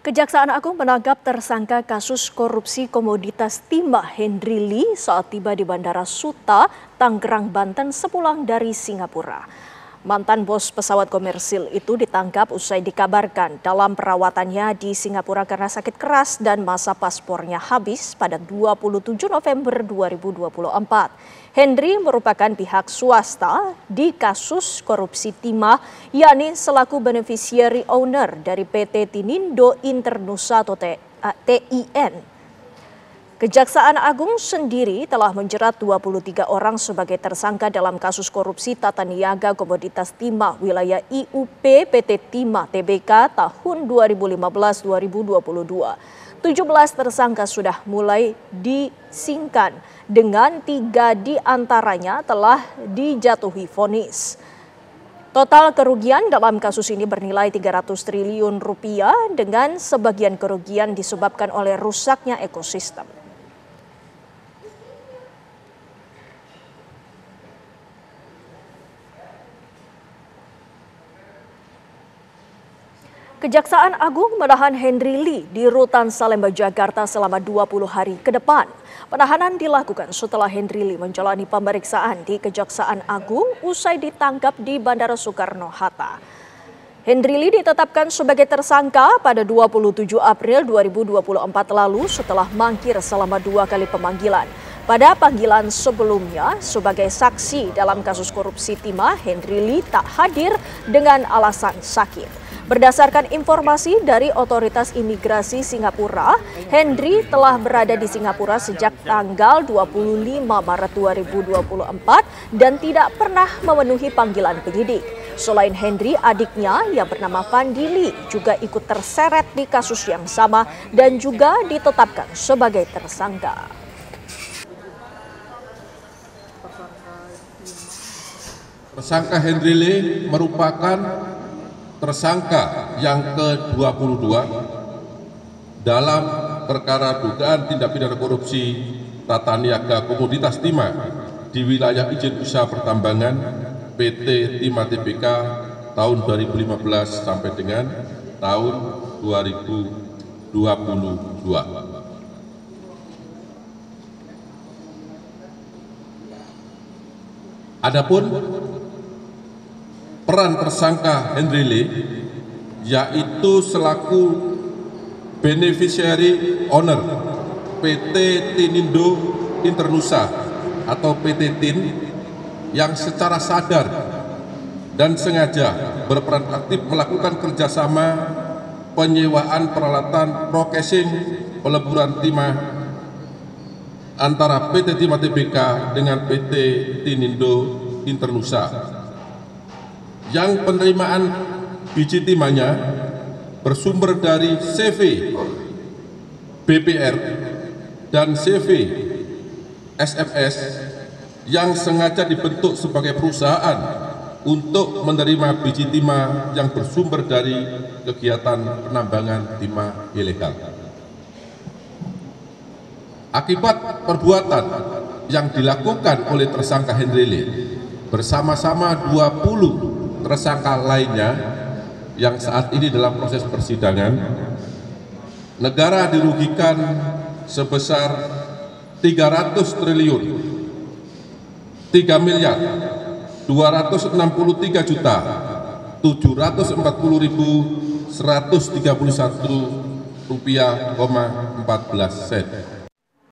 Kejaksaan Agung menangkap tersangka kasus korupsi komoditas timah Henry Lee saat tiba di Bandara Suta, Tangerang, Banten sepulang dari Singapura. Mantan bos pesawat komersil itu ditangkap usai dikabarkan dalam perawatannya di Singapura karena sakit keras dan masa paspornya habis pada 27 November 2024. Henry merupakan pihak swasta di kasus korupsi timah, yakni selaku beneficiary owner dari PT Tinindo Internusa atau TIN. Kejaksaan Agung sendiri telah menjerat 23 orang sebagai tersangka dalam kasus korupsi tata niaga komoditas timah wilayah IUP PT Timah Tbk tahun 2015-2022. 17 tersangka sudah mulai disingkan dengan 3 diantaranya telah dijatuhi vonis. Total kerugian dalam kasus ini bernilai 300 triliun rupiah dengan sebagian kerugian disebabkan oleh rusaknya ekosistem. Kejaksaan Agung menahan Henry Lee di Rutan Salemba, Jakarta selama 20 hari ke depan. Penahanan dilakukan setelah Henry Lee menjalani pemeriksaan di Kejaksaan Agung usai ditangkap di Bandara Soekarno-Hatta. Henry Lee ditetapkan sebagai tersangka pada 27 April 2024 lalu setelah mangkir selama 2 kali pemanggilan. Pada panggilan sebelumnya sebagai saksi dalam kasus korupsi timah, Henry Lee tak hadir dengan alasan sakit. Berdasarkan informasi dari otoritas imigrasi Singapura, Henry telah berada di Singapura sejak tanggal 25 Maret 2024 dan tidak pernah memenuhi panggilan penyidik. Selain Henry, adiknya yang bernama Fandi Lee juga ikut terseret di kasus yang sama dan juga ditetapkan sebagai tersangka. Tersangka Henry Lee merupakan tersangka yang ke-22 dalam perkara dugaan tindak pidana korupsi tata niaga komoditas timah di wilayah izin usaha pertambangan PT Timah Tbk tahun 2015 sampai dengan tahun 2022. Adapun peran tersangka Henry Lee yaitu selaku beneficiary owner PT Tinindo Internusa atau PT TIN yang secara sadar dan sengaja berperan aktif melakukan kerjasama penyewaan peralatan processing peleburan timah antara PT Timah Tbk dengan PT Tinindo Internusa, yang penerimaan biji timahnya bersumber dari CV BPR dan CV SMS yang sengaja dibentuk sebagai perusahaan untuk menerima biji timah yang bersumber dari kegiatan penambangan timah ilegal. Akibat perbuatan yang dilakukan oleh tersangka Henry Lee bersama-sama 20 tersangka lainnya yang saat ini dalam proses persidangan, negara dirugikan sebesar 300 triliun 3 miliar 263 juta 740.131 rupiah, 14 sen.